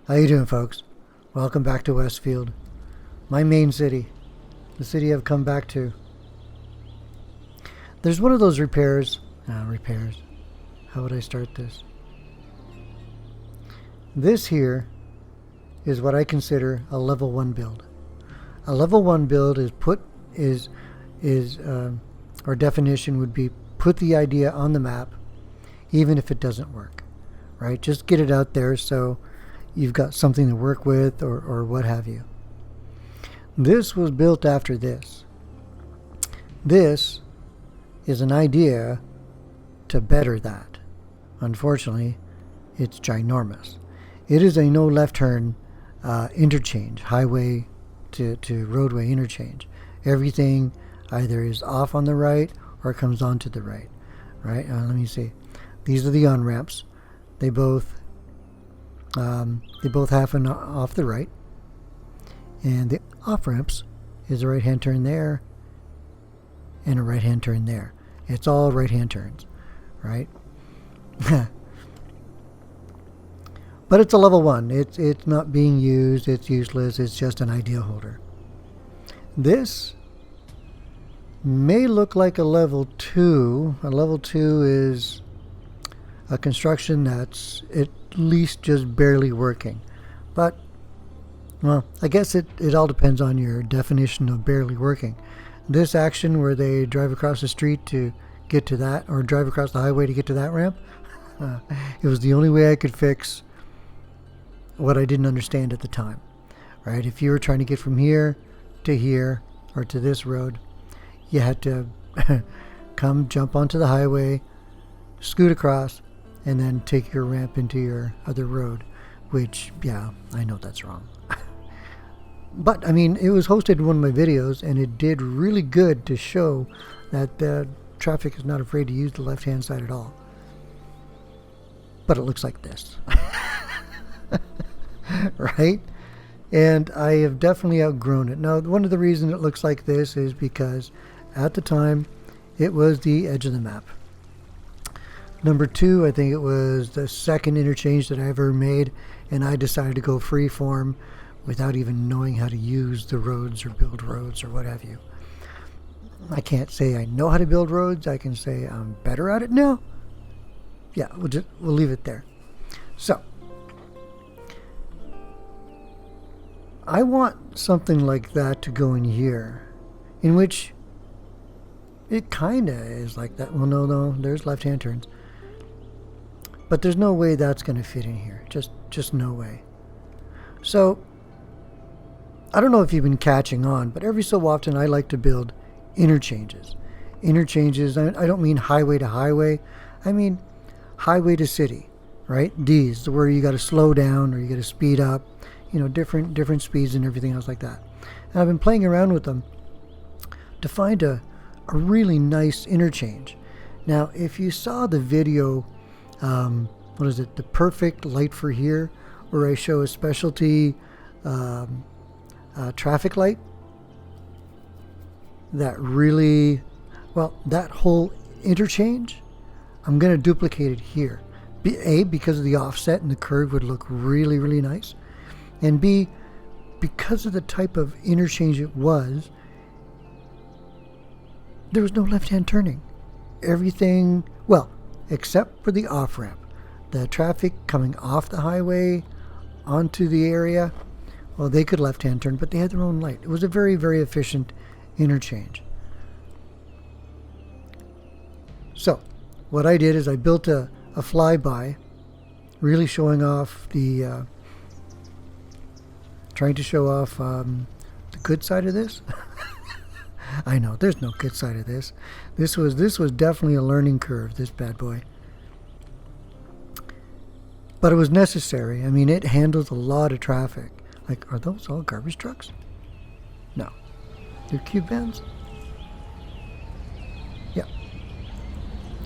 How you doing, folks? Welcome back to Westfield, my main city, the city I've come back to. There's one of those repairs. How would I start this? This here is what I consider a level 1 build. A level 1 build our definition would be put the idea on the map, even if it doesn't work, right? Just get it out there so you've got something to work with or what have you. This was built after this. This is an idea to better that. Unfortunately, it's ginormous. It is a no left turn interchange, highway to roadway interchange. Everything either is off on the right or comes onto the right. Right? Let me see. These are the on-ramps. They both happen off the right, and the off-ramps is a right-hand turn there and a right-hand turn there. It's all right-hand turns, right? But it's a level 1. It's not being used. It's useless. It's just an idea holder. This may look like a level 2. A level 2 is a construction that's at least just barely working. But, well, I guess it all depends on your definition of barely working. This action where they drive across the street to get to that, or drive across the highway to get to that ramp, it was the only way I could fix what I didn't understand at the time. Right? If you were trying to get from here, or to this road, you had to jump onto the highway, scoot across, and then take your ramp into your other road, which, yeah, I know that's wrong. But, I mean, it was hosted in one of my videos, and it did really good to show that the traffic is not afraid to use the left-hand side at all. But it looks like this. Right? And I have definitely outgrown it. Now, one of the reasons it looks like this is because at the time, it was the edge of the map. Number 2, I think it was the second interchange that I ever made, and I decided to go freeform without even knowing how to use the roads or build roads or what have you. I can't say I know how to build roads. I can say I'm better at it now. Yeah, we'll leave it there. So, I want something like that to go in here, in which it kind of is like that. Well, no, there's left-hand turns. But there's no way that's going to fit in here. Just no way. So, I don't know if you've been catching on, but every so often I like to build interchanges. Interchanges, I don't mean highway to highway. I mean highway to city, right? These, where you got to slow down or you got to speed up, different speeds and everything else like that. And I've been playing around with them to find a really nice interchange. Now, if you saw the video, the perfect light for here, where I show a specialty traffic light, that whole interchange, I'm going to duplicate it here. A, because of the offset and the curve would look really, really nice. And B, because of the type of interchange it was, there was no left-hand turning. Everything, well, except for the off-ramp. The traffic coming off the highway onto the area, well, they could left-hand turn, but they had their own light. It was a very, very efficient interchange. So, what I did is I built a flyby, really showing off trying to show off the good side of this. I know, there's no good side of this. This was definitely a learning curve, this bad boy. But it was necessary. I mean, it handles a lot of traffic. Like, are those all garbage trucks? No. They're cube vans? Yeah.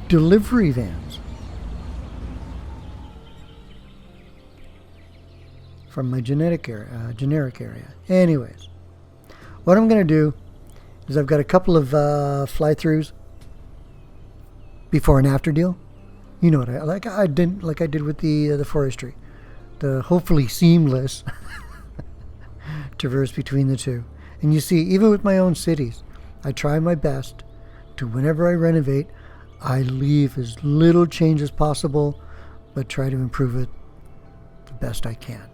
Delivery vans. From my generic area. Anyways, what I'm going to do is I've got a couple of fly-throughs before and after deal. You know what I did with the forestry. the hopefully seamless traverse between the two. And you see, even with my own cities, I try my best to, whenever I renovate, I leave as little change as possible, but try to improve it the best I can.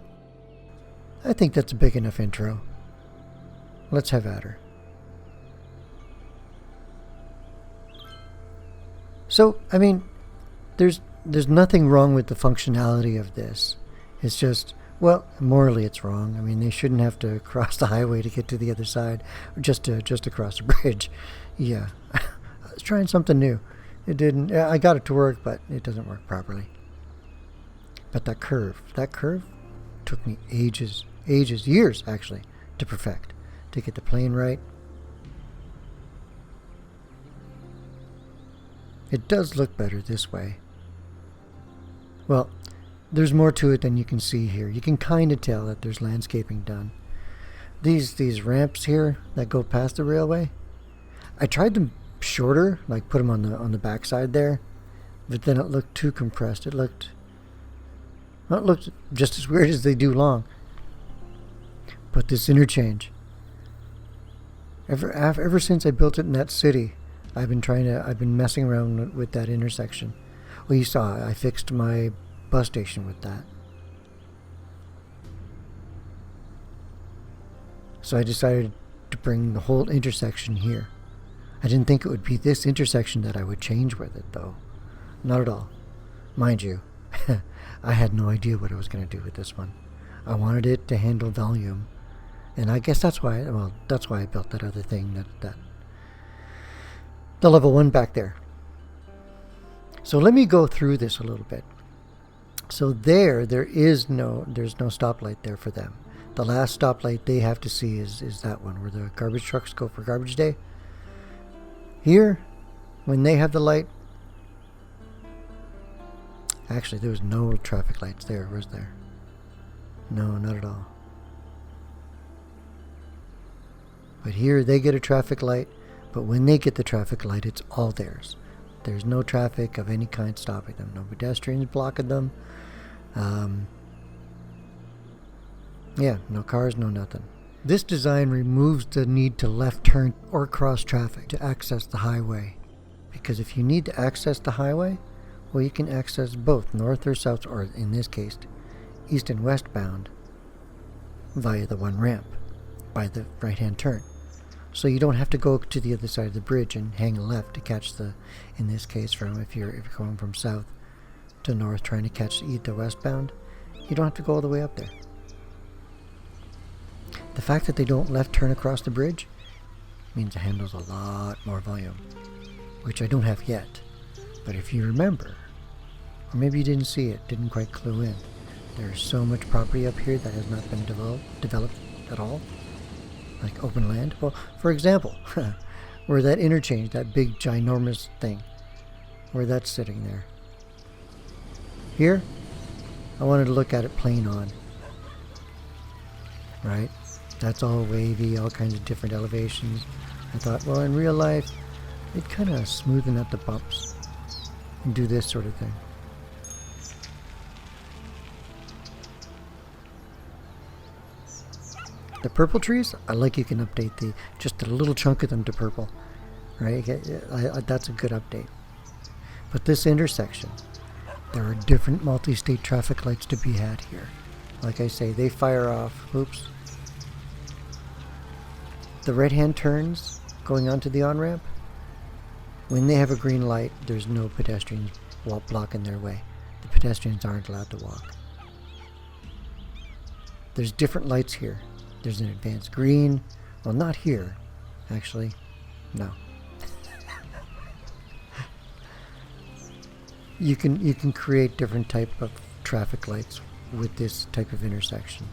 I think that's a big enough intro. Let's have at her. So, I mean, there's nothing wrong with the functionality of this. It's just, well, morally it's wrong. I mean, they shouldn't have to cross the highway to get to the other side, or just to cross the bridge. Yeah, I was trying something new. It didn't. I got it to work, but it doesn't work properly. But that curve took me ages, years actually, to perfect, to get the plane right. It does look better this way. Well, there's more to it than you can see here. You can kind of tell that there's landscaping done. These ramps here that go past the railway, I tried them shorter, like put them on the back side there, but then it looked too compressed. It looked just as weird as they do long. But this interchange, ever since I built it in that city, I've been messing around with that intersection. Well, you saw I fixed my bus station with that. So I decided to bring the whole intersection here. I didn't think it would be this intersection that I would change with it, though. Not at all. Mind you, I had no idea what I was going to do with this one. I wanted it to handle volume. And I guess that's why I built that other thing, the level 1 back there. So let me go through this a little bit. So there's no stoplight there for them. The last stoplight they have to see is that one where the garbage trucks go for garbage day. Here, when they have the light, actually there was no traffic lights there, was there? No, not at all. But here they get a traffic light, but when they get the traffic light, it's all theirs. There's no traffic of any kind stopping them. No pedestrians blocking them. No cars, no nothing. This design removes the need to left turn or cross traffic to access the highway. Because if you need to access the highway, well, you can access both north or south, or in this case, east and westbound, via the one ramp, by the right-hand turn. So you don't have to go to the other side of the bridge and hang a left to catch in this case, if you're going from south to north trying to catch the westbound, you don't have to go all the way up there. The fact that they don't left turn across the bridge means it handles a lot more volume, which I don't have yet. But if you remember, or maybe you didn't see it, didn't quite clue in, there's so much property up here that has not been developed at all. Like open land. Well, for example, where that interchange, that big ginormous thing, where that's sitting there. Here, I wanted to look at it plain on. Right? That's all wavy, all kinds of different elevations. I thought, well, in real life, it'd kind of smoothen out the bumps and do this sort of thing. The purple trees, I like you can update just a little chunk of them to purple, right? That's a good update. But this intersection, there are different multi-state traffic lights to be had here. Like I say, they fire off, oops. The right-hand turns going onto the on-ramp, when they have a green light, there's no pedestrians blocking their way. The pedestrians aren't allowed to walk. There's different lights here. There's an advanced green. Well, not here, actually. No. You can create different type of traffic lights with this type of intersection.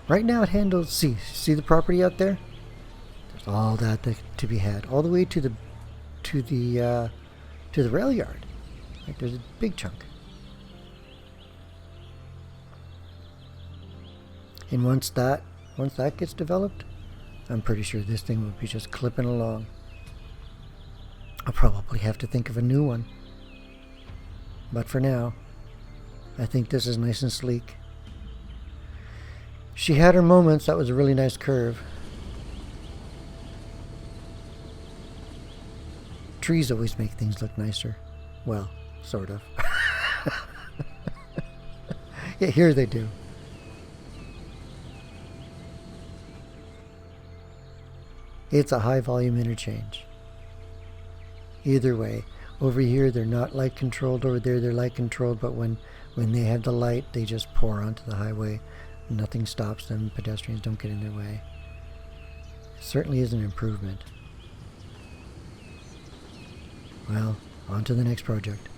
Right now it handles, see the property out there? There's all that to be had, all the way to the rail yard. Like there's a big chunk. And once that gets developed, I'm pretty sure this thing will be just clipping along. I'll probably have to think of a new one. But for now, I think this is nice and sleek. She had her moments. That was a really nice curve. Trees always make things look nicer. Well, sort of. Yeah, here they do. It's a high volume interchange. Either way, over here they're not light controlled, over there they're light controlled, but when they have the light, they just pour onto the highway. Nothing stops them, pedestrians don't get in their way. It certainly is an improvement. Well, on to the next project.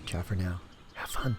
Ciao for now. Have fun.